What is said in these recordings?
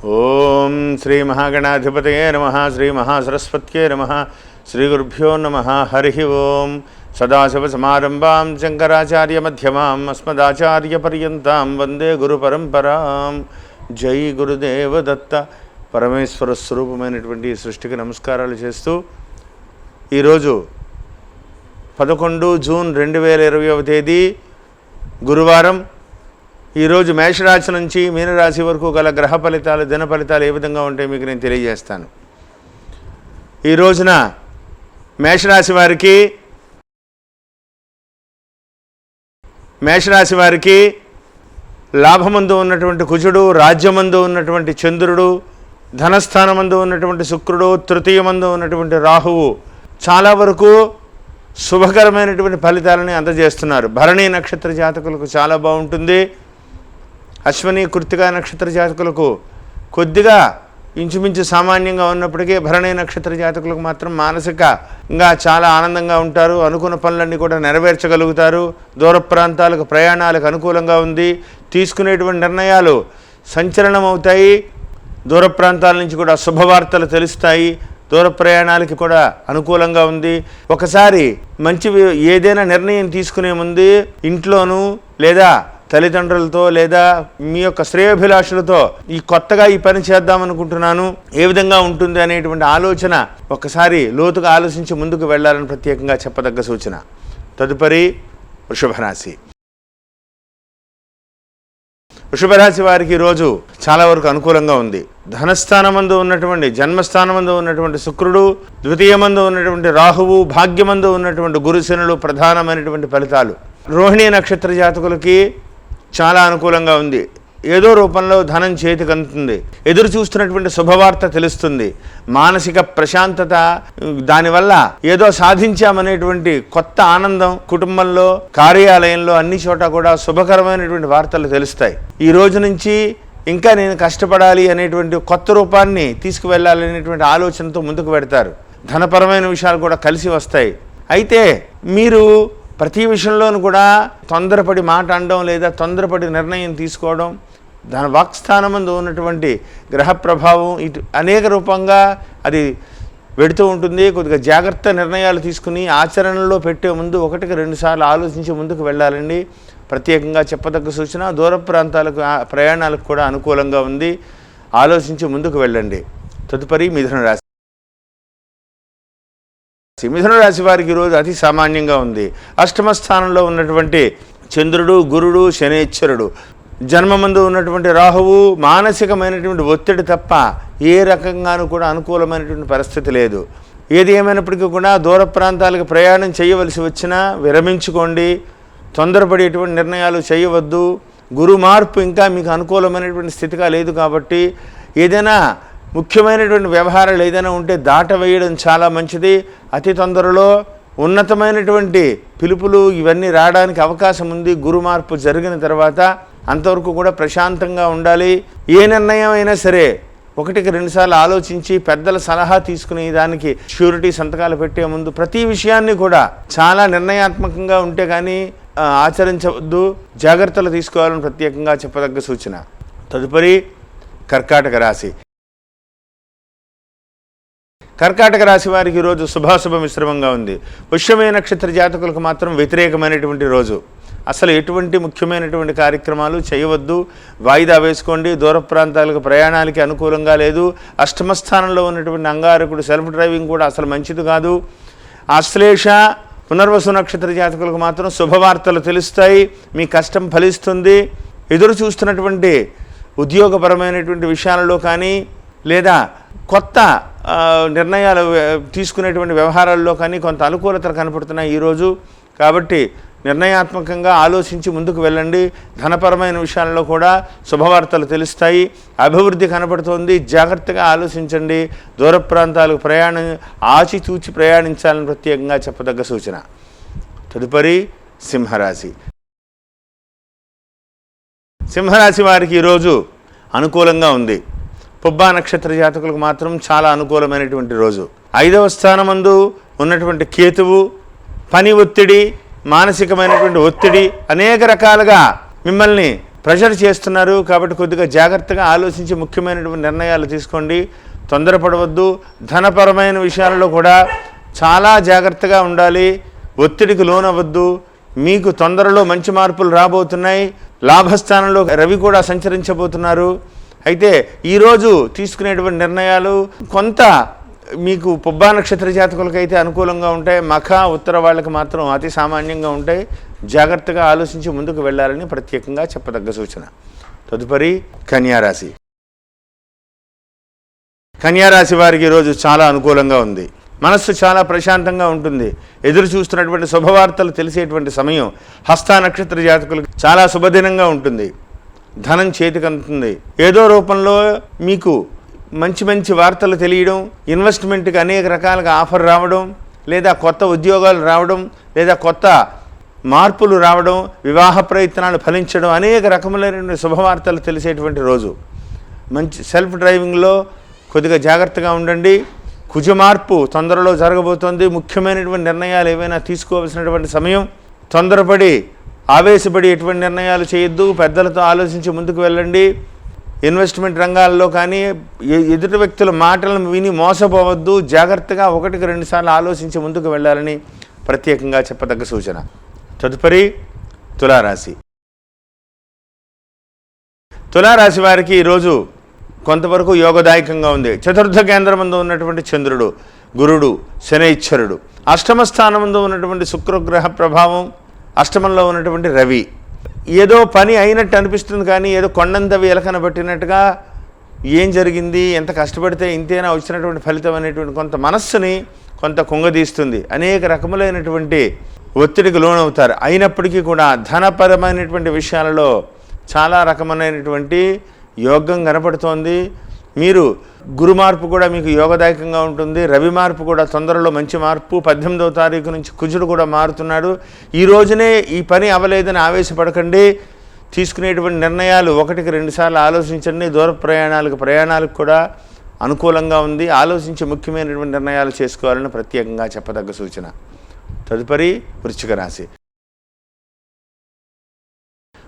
ఓం శ్రీ మహాగణాధిపతయే నమః. శ్రీ మహాసరస్వత్యే నమః. శ్రీ గురుభ్యో నమః. హరి ఓం. సదాశివసమారంభాం శంకరాచార్య మధ్యమాం అస్మదాచార్య పర్యంతాం వందే గురు పరంపరాం. జై గురుదేవ దత్త. పరమేశ్వర స్వరూపమైనటువంటి సృష్టికి నమస్కారాలు చేస్తూ ఈరోజు 11 జూన్ 2020వ తేదీ గురువారం. ఈరోజు మేషరాశి నుంచి మీనరాశి వరకు గల గ్రహ ఫలితాలు, దిన ఫలితాలు ఏ విధంగా ఉంటాయి మీకు నేను తెలియజేస్తాను. ఈ రోజున మేషరాశి వారికి లాభమందు ఉన్నటువంటి కుజుడు, రాజ్యమందు ఉన్నటువంటి చంద్రుడు, ధనస్థానమందు ఉన్నటువంటి శుక్రుడు, తృతీయమందు ఉన్నటువంటి రాహువు చాలా వరకు శుభకరమైనటువంటి ఫలితాలని అందజేస్తున్నారు. భరణి నక్షత్ర జాతకులకు చాలా బాగుంటుంది. అశ్విని, కృత్తిక నక్షత్ర జాతకులకు కొద్దిగా ఇంచుమించు సామాన్యంగా ఉన్నప్పటికీ భరణి నక్షత్ర జాతకులకు మాత్రం మానసికంగా చాలా ఆనందంగా ఉంటారు. అనుకున్న పనులన్నీ కూడా నెరవేర్చగలుగుతారు. దూర ప్రాంతాలకు ప్రయాణాలకు అనుకూలంగా ఉంది. తీసుకునేటువంటి నిర్ణయాలు సంచలనం అవుతాయి. దూర ప్రాంతాల నుంచి కూడా శుభవార్తలు తెలుస్తాయి. దూర ప్రయాణాలకి కూడా అనుకూలంగా ఉంది. ఒకసారి మంచి ఏదైనా నిర్ణయం తీసుకునే ముందు ఇంట్లోనూ లేదా తల్లిదండ్రులతో లేదా మీ యొక్క శ్రేయోభిలాషులతో కొత్తగా ఈ పని చేద్దామనుకుంటున్నాను, ఏ విధంగా ఉంటుంది అనేటువంటి ఆలోచన ఒకసారి లోతుగా ఆలోచించి ముందుకు వెళ్ళాలని ప్రత్యేకంగా చెప్పదగ్గ సూచన. తదుపరి వృషభరాశి. వృషభరాశి వారికి ఈరోజు చాలా వరకు అనుకూలంగా ఉంది. ధనస్థానమందు ఉన్నటువంటి, జన్మస్థానమందు ఉన్నటువంటి శుక్రుడు, ద్వితీయమందు ఉన్నటువంటి రాహువు, భాగ్యమందు ఉన్నటువంటి గురుశనులు ప్రధానమైనటువంటి ఫలితాలు. రోహిణీ నక్షత్ర జాతకులకి చాలా అనుకూలంగా ఉంది. ఏదో రూపంలో ధనం చేతికి అందుతుంది. ఎదురు చూస్తున్నటువంటి శుభవార్త తెలుస్తుంది. మానసిక ప్రశాంతత, దానివల్ల ఏదో సాధించామనేటువంటి కొత్త ఆనందం కుటుంబంలో, కార్యాలయంలో, అన్ని చోట కూడా శుభకరమైనటువంటి వార్తలు తెలుస్తాయి. ఈ రోజు నుంచి ఇంకా నేను కష్టపడాలి అనేటువంటి కొత్త రూపాన్ని తీసుకువెళ్ళాలనేటువంటి ఆలోచనతో ముందుకు పెడతారు. ధనపరమైన విషయాలు కూడా కలిసి వస్తాయి. అయితే మీరు ప్రతి విషయంలోనూ కూడా తొందరపడి మాట అనడం లేదా తొందరపడి నిర్ణయం తీసుకోవడం, దాని వాక్స్థానమందు ఉన్నటువంటి గ్రహ ప్రభావం ఇటు అనేక రూపంగా అది వెడుతూ ఉంటుంది. కొద్దిగా జాగ్రత్త నిర్ణయాలు తీసుకుని ఆచరణలో పెట్టే ముందు 1-2 సార్లు ఆలోచించి ముందుకు వెళ్ళాలండి. ప్రత్యేకంగా చెప్పదగ్గ సూచన. దూర ప్రాంతాలకు ప్రయాణాలకు కూడా అనుకూలంగా ఉంది. ఆలోచించి ముందుకు వెళ్ళండి. తదుపరి మిథున రాశి. మిథున రాశి వారికి ఈరోజు అతి సామాన్యంగా ఉంది. అష్టమ స్థానంలో ఉన్నటువంటి చంద్రుడు, గురుడు, శనేశ్వరుడు, జన్మమందు ఉన్నటువంటి రాహువు మానసికమైనటువంటి ఒత్తిడి తప్ప ఏ రకంగానూ కూడా అనుకూలమైనటువంటి పరిస్థితి లేదు. ఏది ఏమైనప్పటికీ కూడా దూర ప్రాంతాలకు ప్రయాణం చేయవలసి వచ్చినా విరమించుకోండి. తొందరపడేటువంటి నిర్ణయాలు చేయవద్దు. గురు మార్పు ఇంకా మీకు అనుకూలమైనటువంటి స్థితిగా లేదు కాబట్టి ఏదైనా ముఖ్యమైనటువంటి వ్యవహారాలు ఏదైనా ఉంటే దాటవేయడం చాలా మంచిది. అతి తొందరలో ఉన్నతమైనటువంటి పిలుపులు ఇవన్నీ రావడానికి అవకాశం ఉంది. గురు మార్పు జరిగిన తర్వాత అంతవరకు కూడా ప్రశాంతంగా ఉండాలి. ఏ నిర్ణయం అయినా సరే 1-2 సార్లు ఆలోచించి పెద్దల సలహా తీసుకుని దానికి ష్యూరిటీ సంతకాలు పెట్టే ముందు ప్రతి విషయాన్ని కూడా చాలా నిర్ణయాత్మకంగా ఉంటే కానీ ఆచరించవద్దు. జాగ్రత్తలు తీసుకోవాలని ప్రత్యేకంగా చెప్పదగ్గ సూచన. తదుపరి కర్కాటక రాశి. కర్కాటక రాశి వారికి ఈరోజు శుభాశుభ మిశ్రమంగా ఉంది. పుష్యమే నక్షత్ర జాతకులకు మాత్రం వ్యతిరేకమైనటువంటి రోజు. అసలు ఎటువంటి ముఖ్యమైనటువంటి కార్యక్రమాలు చేయవద్దు. వాయిదా వేసుకోండి. దూర ప్రాంతాలకు ప్రయాణాలకి అనుకూలంగా లేదు. అష్టమ స్థానంలో ఉన్నటువంటి అంగారకుడు సెల్ఫ్ డ్రైవింగ్ కూడా అసలు మంచిది కాదు. ఆశ్లేష, పునర్వసు నక్షత్ర జాతకులకు మాత్రం శుభవార్తలు తెలుస్తాయి. మీ కష్టం ఫలిస్తుంది. ఎదురు చూస్తున్నటువంటి ఉద్యోగపరమైనటువంటి విషయాలలో కానీ లేదా కొత్త నిర్ణయాలు తీసుకునేటువంటి వ్యవహారాల్లో కానీ కొంత అనుకూలతలు కనపడుతున్నాయి ఈరోజు. కాబట్టి నిర్ణయాత్మకంగా ఆలోచించి ముందుకు వెళ్ళండి. ధనపరమైన విషయాల్లో కూడా శుభవార్తలు తెలుస్తాయి. అభివృద్ధి కనపడుతోంది. జాగ్రత్తగా ఆలోచించండి. దూర ప్రాంతాలకు ప్రయాణం ఆచితూచి ప్రయాణించాలని ప్రత్యేకంగా చెప్పదగ్గ సూచన. తదుపరి సింహరాశి. సింహరాశి వారికి ఈరోజు అనుకూలంగా ఉంది. పుబ్బా నక్షత్ర జాతకులకు మాత్రం చాలా అనుకూలమైనటువంటి రోజు. 5వ స్థానమందు ఉన్నటువంటి కేతువు పని ఒత్తిడి, మానసికమైనటువంటి ఒత్తిడి అనేక రకాలుగా మిమ్మల్ని ప్రెషర్ చేస్తున్నారు కాబట్టి కొద్దిగా జాగ్రత్తగా ఆలోచించి ముఖ్యమైనటువంటి నిర్ణయాలు తీసుకోండి. తొందరపడవద్దు. ధనపరమైన విషయాలలో కూడా చాలా జాగ్రత్తగా ఉండాలి. ఒత్తిడికి లోనవద్దు. మీకు తొందరలో మంచి మార్పులు రాబోతున్నాయి. లాభస్థానంలో రవి కూడా సంచరించబోతున్నారు. అయితే ఈరోజు తీసుకునేటువంటి నిర్ణయాలు కొంత మీకు పుబ్బా నక్షత్ర జాతకులకైతే అనుకూలంగా ఉంటాయి. మఖ ఉత్తర వాళ్ళకి మాత్రం అతి సామాన్యంగా ఉంటాయి. జాగ్రత్తగా ఆలోచించి ముందుకు వెళ్ళాలని ప్రత్యేకంగా చెప్పదగ్గ సూచన. తదుపరి కన్యారాశి. కన్యారాశి వారికి ఈరోజు చాలా అనుకూలంగా ఉంది. మనస్సు చాలా ప్రశాంతంగా ఉంటుంది. ఎదురు చూస్తున్నటువంటి శుభవార్తలు తెలిసేటువంటి సమయం. హస్త నక్షత్ర జాతకులకు చాలా శుభదినంగా ఉంటుంది. ధనం చేతికి అందుతుంది. ఏదో రూపంలో మీకు మంచి మంచి వార్తలు తెలియడం, ఇన్వెస్ట్మెంట్కి అనేక రకాలుగా ఆఫర్ రావడం, లేదా కొత్త ఉద్యోగాలు రావడం, లేదా కొత్త మార్పులు రావడం, వివాహ ప్రయత్నాలు ఫలించడం, అనేక రకములైన శుభవార్తలు తెలిసేటువంటి రోజు. మంచి సెల్ఫ్ డ్రైవింగ్లో కొద్దిగా జాగ్రత్తగా ఉండండి. కుజ మార్పు తొందరలో జరగబోతోంది. ముఖ్యమైనటువంటి నిర్ణయాలు ఏవైనా తీసుకోవాల్సినటువంటి సమయం. తొందరపడి ఆవేశపడి ఎటువంటి నిర్ణయాలు చేయొద్దు. పెద్దలతో ఆలోచించి ముందుకు వెళ్ళండి. ఇన్వెస్ట్మెంట్ రంగాల్లో కానీ ఎదుటి వ్యక్తుల మాటలను విని మోసపోవద్దు. జాగ్రత్తగా 1-2 సార్లు ఆలోచించి ముందుకు వెళ్ళాలని ప్రత్యేకంగా చెప్పదగ్గ సూచన. తదుపరి తులారాశి. తులారాశి వారికి ఈరోజు కొంతవరకు యోగదాయకంగా ఉంది. చతుర్థ కేంద్రమందు ఉన్నటువంటి చంద్రుడు, గురుడు, శనైశ్వరుడు, అష్టమ స్థానమందు ఉన్నటువంటి శుక్రగ్రహ ప్రభావం, అష్టమంలో ఉన్నటువంటి రవి. ఏదో పని అయినట్టు అనిపిస్తుంది కానీ ఏదో కొండంతవి ఎలకన పట్టినట్టుగా ఏం జరిగింది, ఎంత కష్టపడితే ఇంతేనా వచ్చినటువంటి ఫలితం అనేటువంటి కొంత మనస్సుని కొంత కుంగదీస్తుంది. అనేక రకములైనటువంటి ఒత్తిడికి లోనవుతారు. అయినప్పటికీ కూడా ధనపరమైనటువంటి విషయాలలో చాలా రకమైనటువంటి యోగం కనపడుతోంది. మీరు గురు మార్పు కూడా మీకు యోగదాయకంగా ఉంటుంది. రవి మార్పు కూడా తొందరలో మంచి మార్పు. 18వ తారీఖు నుంచి కుజుడు కూడా మారుతున్నాడు. ఈ రోజునే ఈ పని అవ్వలేదని ఆవేశపడకండి. తీసుకునేటువంటి నిర్ణయాలు 1-2 సార్లు ఆలోచించండి. దూర ప్రయాణాలకు కూడా అనుకూలంగా ఉంది. ఆలోచించి ముఖ్యమైనటువంటి నిర్ణయాలు చేసుకోవాలని ప్రత్యేకంగా చెప్పదగ్గ సూచన. తదుపరి వృశ్చిక రాశి.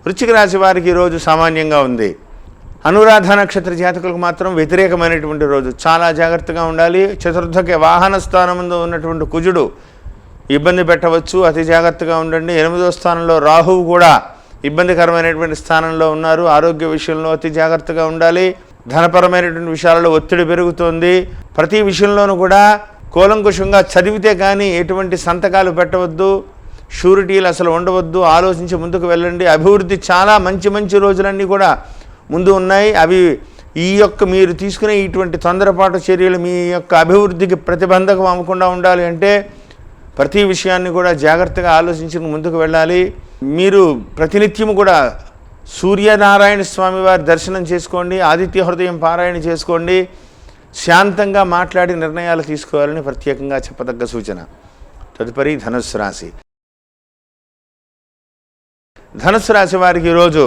వృశ్చిక రాశి వారికి ఈరోజు సామాన్యంగా ఉంది. అనురాధ నక్షత్ర జాతకులకు మాత్రం వ్యతిరేకమైనటువంటి రోజు. చాలా జాగ్రత్తగా ఉండాలి. చతుర్థకి వాహన స్థానంలో ఉన్నటువంటి కుజుడు ఇబ్బంది పెట్టవచ్చు. అతి జాగ్రత్తగా ఉండండి. 8వ స్థానంలో రాహువు కూడా ఇబ్బందికరమైనటువంటి స్థానంలో ఉన్నారు. ఆరోగ్య విషయంలో అతి జాగ్రత్తగా ఉండాలి. ధనపరమైనటువంటి విషయాలలో ఒత్తిడి పెరుగుతోంది. ప్రతి విషయంలోనూ కూడా కూలంకుషంగా చదివితే కానీ ఎటువంటి సంతకాలు పెట్టవద్దు. షూరిటీలు అసలు ఉండవద్దు. ఆలోచించి ముందుకు వెళ్ళండి. అభివృద్ధి చాలా మంచి రోజులన్నీ కూడా ముందు ఉన్నాయి. అవి మీరు తీసుకునే ఇటువంటి తొందరపాటు చర్యలు మీ యొక్క అభివృద్ధికి ప్రతిబంధకం అవ్వకుండా ఉండాలి అంటే ప్రతి విషయాన్ని కూడా జాగ్రత్తగా ఆలోచించి ముందుకు వెళ్ళాలి. మీరు ప్రతినిత్యము కూడా సూర్యనారాయణ స్వామి వారి దర్శనం చేసుకోండి. ఆదిత్య హృదయం పారాయణ చేసుకోండి. శాంతంగా మాట్లాడి నిర్ణయాలు తీసుకోవాలని ప్రత్యేకంగా చెప్పదగ్గ సూచన. తదుపరి ధనుస్సు రాశి. ధనుస్సు రాశి వారికి ఈరోజు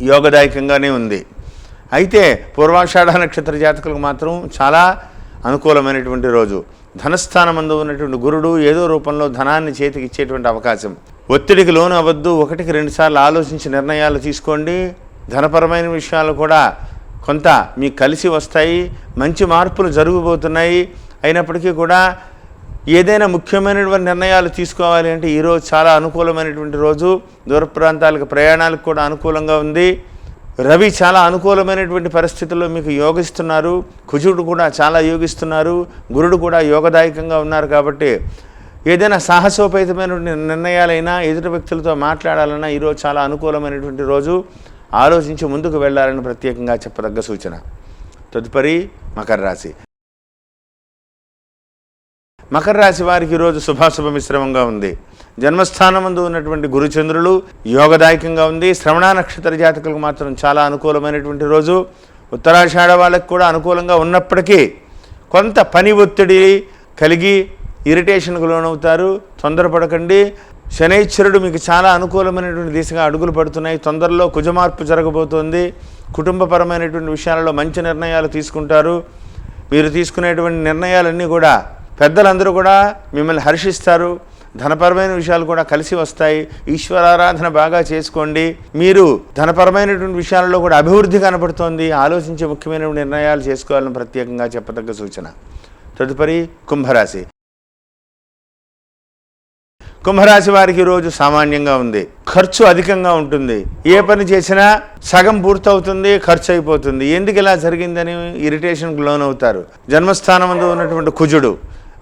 యోగదాయకంగానే ఉంది. అయితే పూర్వాషాఢ నక్షత్ర జాతకులకు మాత్రం చాలా అనుకూలమైనటువంటి రోజు. ధనస్థానమందు ఉన్నటువంటి గురుడు ఏదో రూపంలో ధనాన్ని చేతికి ఇచ్చేటువంటి అవకాశం. ఒత్తిడికి లోను అవ్వద్దు. 1-2 సార్లు ఆలోచించి నిర్ణయాలు తీసుకోండి. ధనపరమైన విషయాలు కూడా కొంత మీకు కలిసి వస్తాయి. మంచి మార్పులు జరగబోతున్నాయి. అయినప్పటికీ కూడా ఏదైనా ముఖ్యమైనటువంటి నిర్ణయాలు తీసుకోవాలి అంటే ఈరోజు చాలా అనుకూలమైనటువంటి రోజు. దూర ప్రాంతాలకు ప్రయాణాలకు కూడా అనుకూలంగా ఉంది. రవి చాలా అనుకూలమైనటువంటి పరిస్థితుల్లో మీకు యోగిస్తున్నారు. కుజుడు కూడా చాలా యోగిస్తున్నారు. గురుడు కూడా యోగదాయకంగా ఉన్నారు. కాబట్టి ఏదైనా సాహసోపేతమైనటువంటి నిర్ణయాలైనా ఎదుటి వ్యక్తులతో మాట్లాడాలన్నా ఈరోజు చాలా అనుకూలమైనటువంటి రోజు. ఆలోచించి ముందుకు వెళ్ళాలని ప్రత్యేకంగా చెప్పదగ్గ సూచన. తదుపరి మకర రాశి. మకర రాశి వారికి ఈరోజు శుభాశుభ మిశ్రమంగా ఉంది. జన్మస్థానమందు ఉన్నటువంటి గురుచంద్రులు యోగదాయకంగా ఉంది. శ్రవణ నక్షత్ర జాతకులకు మాత్రం చాలా అనుకూలమైనటువంటి రోజు. ఉత్తరాషాఢ వాళ్ళకి కూడా అనుకూలంగా ఉన్నప్పటికీ కొంత పని ఒత్తిడి కలిగి ఇరిటేషన్కు లోనవుతారు. తొందరపడకండి. శనైశ్వరుడు మీకు చాలా అనుకూలమైనటువంటి దిశగా అడుగులు పడుతున్నాయి. తొందరలో కుజమార్పు జరగబోతోంది. కుటుంబపరమైనటువంటి విషయాలలో మంచి నిర్ణయాలు తీసుకుంటారు. మీరు తీసుకునేటువంటి నిర్ణయాలన్నీ కూడా పెద్దలందరూ కూడా మిమ్మల్ని హర్షిస్తారు. ధనపరమైన విషయాలు కూడా కలిసి వస్తాయి. ఈశ్వరారాధన బాగా చేసుకోండి. మీరు ధనపరమైనటువంటి విషయాలలో కూడా అభివృద్ధి కనపడుతోంది. ఆలోచించి ముఖ్యమైన నిర్ణయాలు చేసుకోవాలని ప్రత్యేకంగా చెప్పదగ్గ సూచన. తదుపరి కుంభరాశి. కుంభరాశి వారికి రోజు సామాన్యంగా ఉంది. ఖర్చు అధికంగా ఉంటుంది. ఏ పని చేసినా సగం పూర్తవుతుంది, ఖర్చు అయిపోతుంది. ఎందుకు ఇలా జరిగిందని ఇరిటేషన్కి లోనవుతారు. జన్మస్థానమందు ఉన్నటువంటి కుజుడు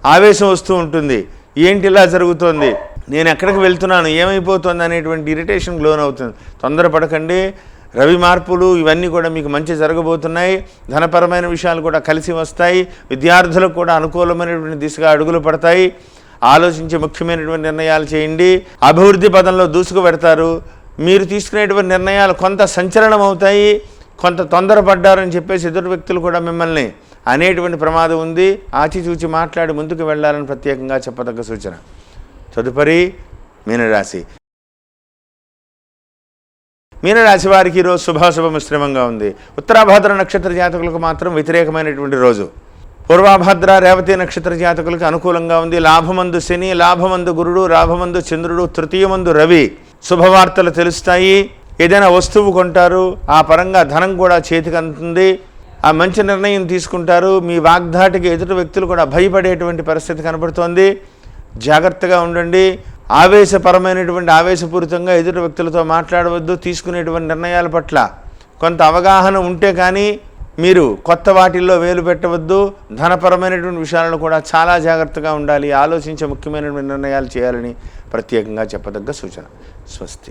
ఆవేశం వస్తూ ఉంటుంది. ఏంటి ఇలా జరుగుతోంది, నేను ఎక్కడికి వెళ్తున్నాను, ఏమైపోతుంది అనేటువంటి ఇరిటేషన్కి లోనవుతుంది. తొందరపడకండి. రవి మార్పులు ఇవన్నీ కూడా మీకు మంచి జరగబోతున్నాయి. ధనపరమైన విషయాలు కూడా కలిసి వస్తాయి. విద్యార్థులకు కూడా అనుకూలమైనటువంటి దిశగా అడుగులు పడతాయి. ఆలోచించి ముఖ్యమైనటువంటి నిర్ణయాలు చేయండి. అభివృద్ధి పదంలో దూసుకు పెడతారు. మీరు తీసుకునేటువంటి నిర్ణయాలు కొంత సంచలనం అవుతాయి. కొంత తొందరపడ్డారని చెప్పేసి ఎదుటి వ్యక్తులు కూడా మిమ్మల్ని అనేటువంటి ప్రమాదం ఉంది. ఆచిచూచి మాట్లాడి ముందుకు వెళ్ళాలని ప్రత్యేకంగా చెప్పదగ్గ సూచన. తదుపరి మీనరాశి. మీనరాశి వారికి ఈరోజు శుభాశుభ మిశ్రమంగా ఉంది. ఉత్తరాభాద్ర నక్షత్ర జాతకులకు మాత్రం వ్యతిరేకమైనటువంటి రోజు. పూర్వాభాద్ర రేవతి నక్షత్ర జాతకులకు అనుకూలంగా ఉంది. లాభమందు శని, లాభమందు గురుడు, లాభమందు చంద్రుడు, తృతీయమందు రవి. శుభవార్తలు తెలుస్తాయి. ఏదైనా వస్తువు కొంటారు, ఆ పరంగా ధనం కూడా చేతికి అందుతుంది. ఆ మంచి నిర్ణయం తీసుకుంటారు. మీ వాగ్దాటికి ఎదుటి వ్యక్తులు కూడా భయపడేటువంటి పరిస్థితి కనబడుతోంది. జాగ్రత్తగా ఉండండి. ఆవేశపూరితంగా ఎదుటి వ్యక్తులతో మాట్లాడవద్దు. తీసుకునేటువంటి నిర్ణయాల పట్ల కొంత అవగాహన ఉంటే కానీ మీరు కొత్త వాటిల్లో వేలు పెట్టవద్దు. ధనపరమైనటువంటి విషయాలను కూడా చాలా జాగ్రత్తగా ఉండాలి. ఆలోచించే ముఖ్యమైనటువంటి నిర్ణయాలు చేయాలని ప్రత్యేకంగా చెప్పదగ్గ సూచన. స్వస్తి.